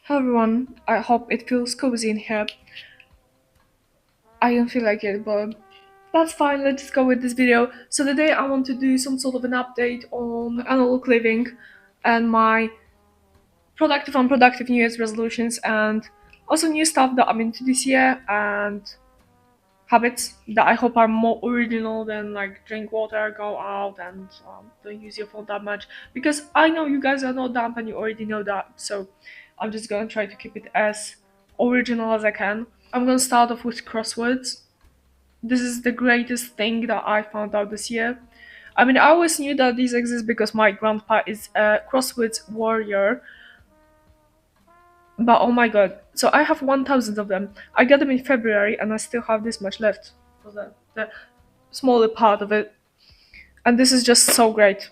Hello everyone, I hope it feels cozy in here. I don't feel like it, but that's fine, let's just go with this video. So today I want to do some sort of an update on analog living and my productive and unproductive New Year's resolutions and also new stuff that I'm into this year and habits that I hope are more original than like drink water, go out and don't use your phone that much because I know you guys are not dumb and you already know that, so I'm just gonna try to keep it as original as I can. I'm gonna start off with crosswords. This is the greatest thing that I found out this year. I mean, I always knew that these exist because my grandpa is a crosswords warrior, but oh my god. So I have 1,000 of them. I got them in February and I still have this much left. For the smaller part of it. And this is just so great.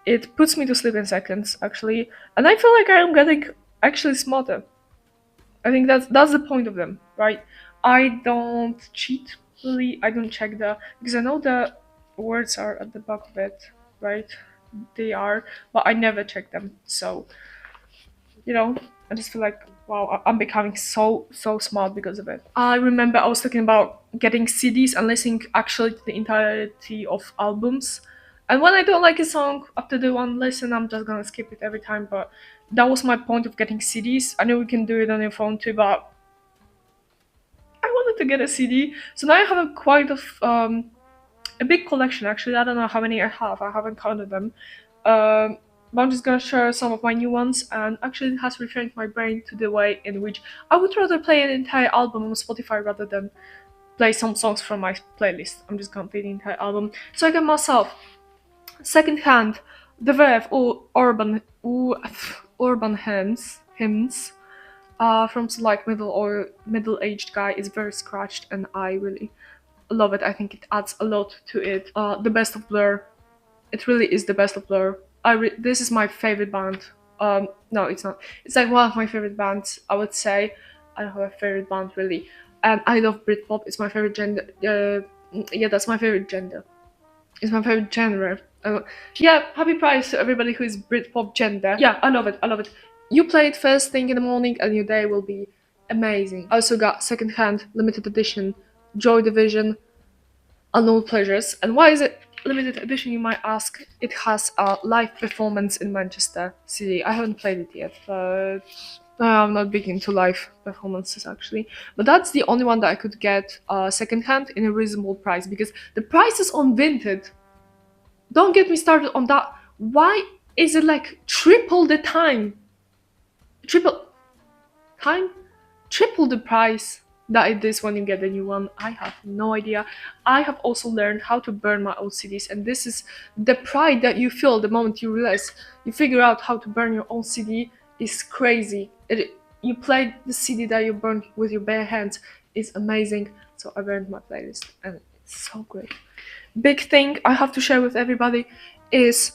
It puts me to sleep in seconds, actually. And I feel like I am getting actually smarter. I think that's the point of them, right? I don't cheat, really. I don't check because I know the words are at the back of it, right? They are, but I never check them. So, I just feel like wow, I'm becoming so smart because of it. I remember I was talking about getting CDs and listening actually to the entirety of albums. And when I don't like a song after the one listen, I'm just gonna skip it every time. But that was my point of getting CDs. I know we can do it on your phone too, but I wanted to get a CD. So now I have a big collection actually. I don't know how many I have. I haven't counted them. But I'm just gonna share some of my new ones, and actually it has retrained my brain to the way in which I would rather play an entire album on Spotify rather than play some songs from my playlist. I'm just gonna play the entire album. So I got myself secondhand The Verve or urban hymns from some like middle-aged guy. Is very scratched and I really love it. I think it adds a lot to it. The best of Blur. It really is the best of Blur. This is my favorite band. No, it's not. It's like one of my favorite bands. I would say I don't have a favorite band really, and I love Britpop. It's my favorite gender. Yeah, that's my favorite gender. It's my favorite genre. Yeah, happy prize to everybody who is Britpop gender. Yeah, I love it. I love it. You play it first thing in the morning, and your day will be amazing. I also got secondhand limited edition Joy Division Unknown Pleasures. And why is it limited edition, you might ask? It has a live performance in Manchester City. I haven't played it yet, but I'm not big into live performances actually. But that's the only one that I could get secondhand in a reasonable price because the prices on Vinted, don't get me started on that. Why is it like triple the time? Triple time? Triple the price that it is when you get a new one. I have no idea. I have also learned how to burn my old CDs, and this is the pride that you feel the moment you realize you figure out how to burn your own CD is crazy. You play the CD that you burned with your bare hands is amazing. So I burned my playlist and it's so great. Big thing I have to share with everybody is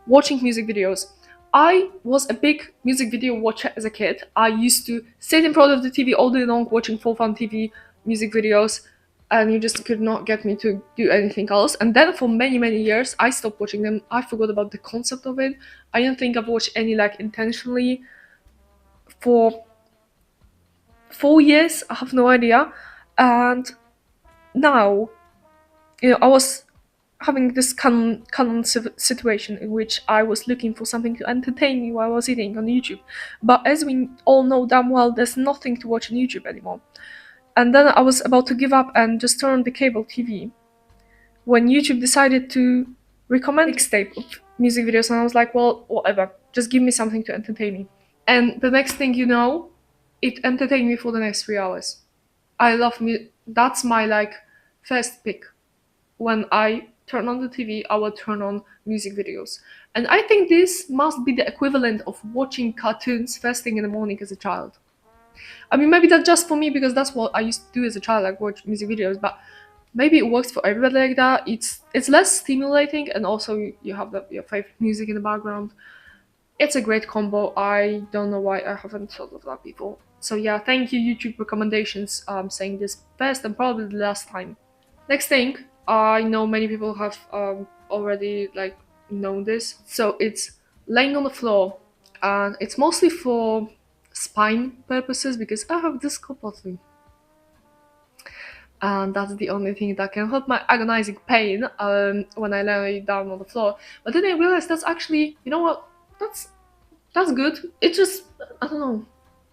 watching music videos. I was a big music video watcher as a kid. I used to sit in front of the TV all day long watching full fun TV music videos, and you just could not get me to do anything else. And then for many years, I stopped watching them. I forgot about the concept of it. I don't think I've watched any like intentionally for 4 years. I have no idea. And now, I was having this canon situation in which I was looking for something to entertain me while I was eating on YouTube. But as we all know damn well, there's nothing to watch on YouTube anymore. And then I was about to give up and just turn on the cable TV when YouTube decided to recommend mixtape of music videos, and I was like, well, whatever, just give me something to entertain me. And the next thing you know, it entertained me for the next 3 hours. I love that's my like first pick. When I turn on the TV, I will turn on music videos. And I think this must be the equivalent of watching cartoons first thing in the morning as a child. I mean, maybe that's just for me because that's what I used to do as a child, like watch music videos, but maybe it works for everybody like that. It's less stimulating, and also you have your favorite music in the background. It's a great combo. I don't know why I haven't thought of that before. So yeah, thank you YouTube recommendations. Saying this first and probably the last time. Next thing, I know many people have already like known this. So it's laying on the floor and it's mostly for spine purposes because I have disc bottling, and that's the only thing that can help my agonizing pain when I lay down on the floor. But then I realized that's actually, you know what, that's good. It just, I don't know,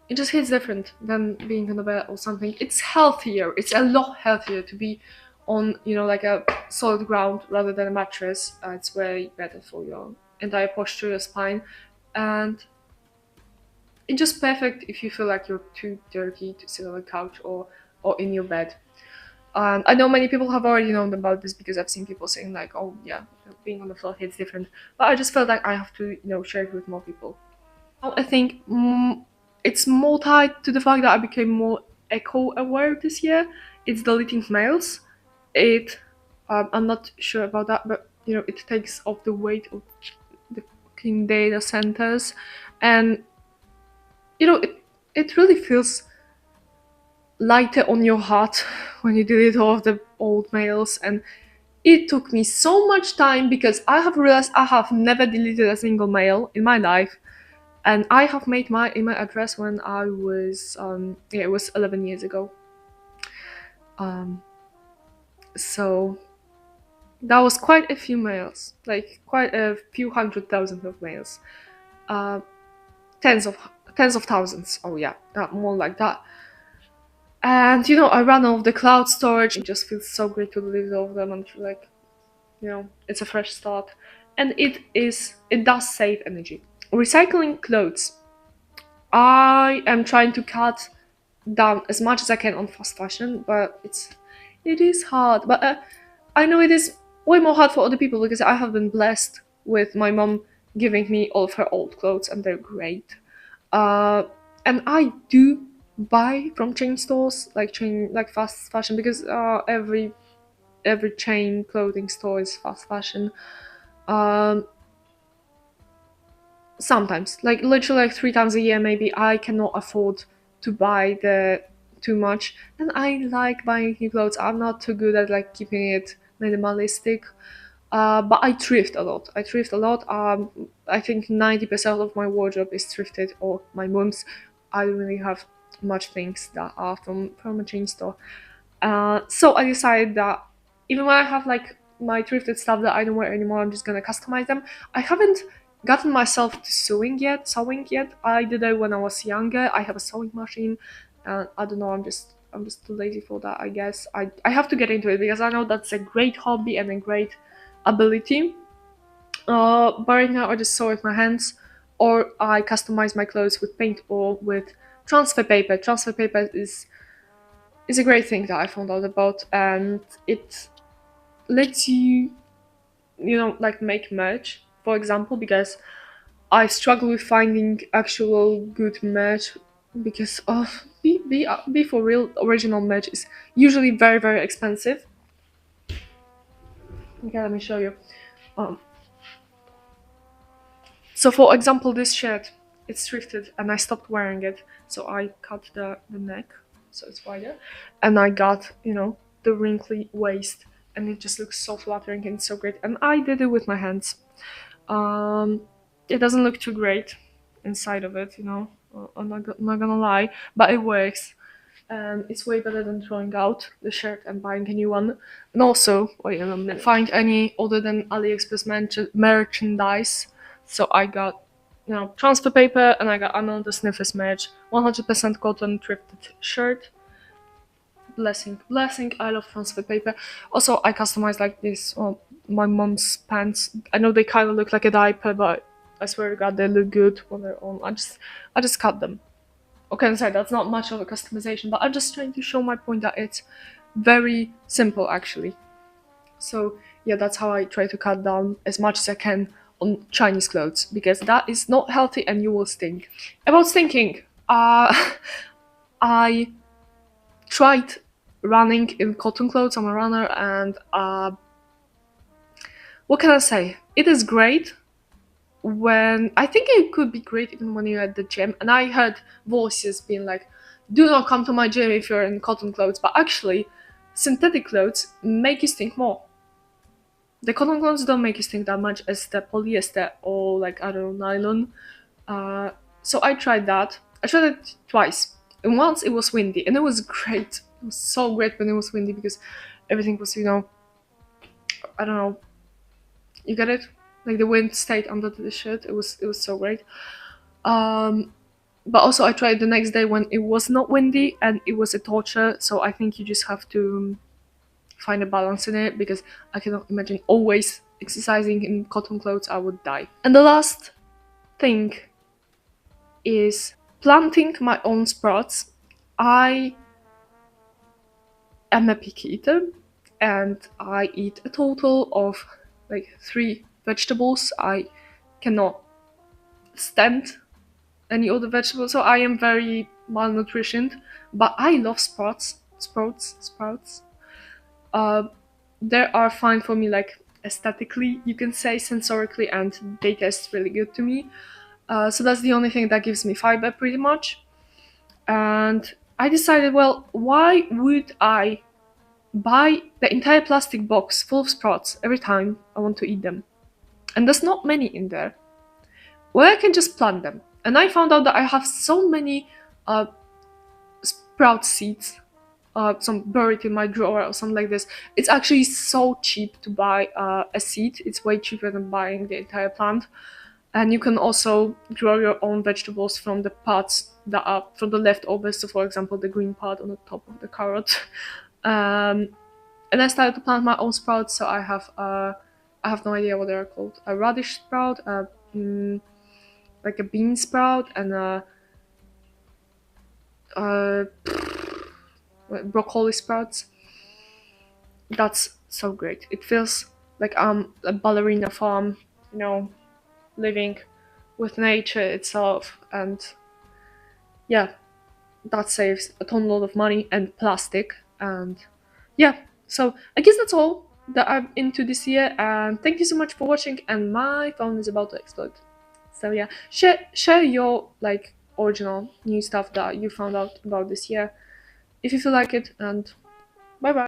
it just hits different than being on a bed or something. It's healthier. It's a lot healthier to be on, like a solid ground rather than a mattress. It's way better for your entire posture, your spine, and it's just perfect if you feel like you're too dirty to sit on a couch or in your bed. I know many people have already known about this because I've seen people saying like, "Oh yeah, being on the floor hits different." But I just felt like I have to, share it with more people. I think it's more tied to the fact that I became more eco-aware this year. It's deleting mails. I'm not sure about that, but it takes off the weight of the fucking data centers, and it really feels lighter on your heart when you delete all of the old mails. And it took me so much time because I have realized I have never deleted a single mail in my life, and I have made my email address when I was it was 11 years ago. So that was quite a few mails, like quite a few 100,000 of mails, uh, tens of thousands. Oh yeah, that more like that. And I ran off the cloud storage. It just feels so great to delete all of them and feel like it's a fresh start. And it does save energy. Recycling clothes. I am trying to cut down as much as I can on fast fashion, but it is hard. But I know it is way more hard for other people because I have been blessed with my mom giving me all of her old clothes, and they're great. And I do buy from chain stores, like fast fashion, because every chain clothing store is fast fashion. Um, Sometimes, like literally like 3 times a year, maybe I cannot afford to buy the too much, and I like buying new clothes. I'm not too good at like keeping it minimalistic, but I thrift a lot. I think 90% of my wardrobe is thrifted or my mom's. I don't really have much things that are from a chain store. So I decided that even when I have like my thrifted stuff that I don't wear anymore, I'm just gonna customize them. I haven't gotten myself to sewing yet. I did it when I was younger. I have a sewing machine, and I don't know. I'm just too lazy for that. I guess I have to get into it because I know that's a great hobby and a great ability. But right now I just sew with my hands, or I customize my clothes with paint or with transfer paper. Transfer paper is a great thing that I found out about, and it lets you, like make merch, for example, because I struggle with finding actual good merch because be for real, original merch is usually very very expensive. Okay, let me show you. Um, so for example, this shirt, it's thrifted and I stopped wearing it, so I cut the neck so it's wider, and I got the wrinkly waist, and it just looks so flattering and so great. And I did it with my hands. Um, it doesn't look too great inside of it, I'm not gonna lie, but it works. And it's way better than throwing out the shirt and buying a new one. And also, wait a minute, find any other than AliExpress merchandise. So I got, transfer paper, and I got Amanda Sniffers merch, 100% cotton thrifted shirt. Blessing, blessing. I love transfer paper. Also, I customized like this. My mom's pants. I know they kind of look like a diaper, but I swear to God, they look good when they're on. I just cut them. Okay, I'm sorry, that's not much of a customization, but I'm just trying to show my point that it's very simple actually. So yeah, that's how I try to cut down as much as I can on Chinese clothes, because that is not healthy and you will stink. About stinking, I tried running in cotton clothes. I'm a runner, and what can I say? It is great when I think it could be great even when you're at the gym. And I heard voices being like, "Do not come to my gym if you're in cotton clothes." But actually, synthetic clothes make you stink more. The cotton clothes don't make you stink that much as the polyester or like I don't know, nylon. Uh, so I tried that. I tried it twice. And once it was windy, and it was great. It was so great when it was windy because everything was, I don't know, you get it? Like the wind stayed under the shirt. It was so great. Um, but also I tried the next day when it was not windy and it was a torture. So I think you just have to find a balance in it because I cannot imagine always exercising in cotton clothes. I would die. And the last thing is planting my own sprouts. I am a picky eater and I eat a total of like 3 vegetables. I cannot stand any other vegetables, so I am very malnutritioned. But I love sprouts. Uh, they are fine for me, like aesthetically, you can say, sensorically, and they taste really good to me. So that's the only thing that gives me fiber, pretty much. And I decided, well, why would I buy the entire plastic box full of sprouts every time I want to eat them? And there's not many in there. Well, I can just plant them. And I found out that I have so many uh, sprout seeds, some buried in my drawer or something like this. It's actually so cheap to buy a seed. It's way cheaper than buying the entire plant. And you can also grow your own vegetables from the parts that are from the leftovers. So, for example, the green part on the top of the carrot. And I started to plant my own sprouts. So I have no idea what they're called. A radish sprout, like a bean sprout, and uh, broccoli sprouts. That's so great. It feels like I'm a ballerina farm, living with nature itself, and yeah, that saves a ton lot of money and plastic. And yeah, so I guess that's all that I'm into this year. And thank you so much for watching. And my phone is about to explode. So yeah, share your like original new stuff that you found out about this year if you feel like it. And bye bye.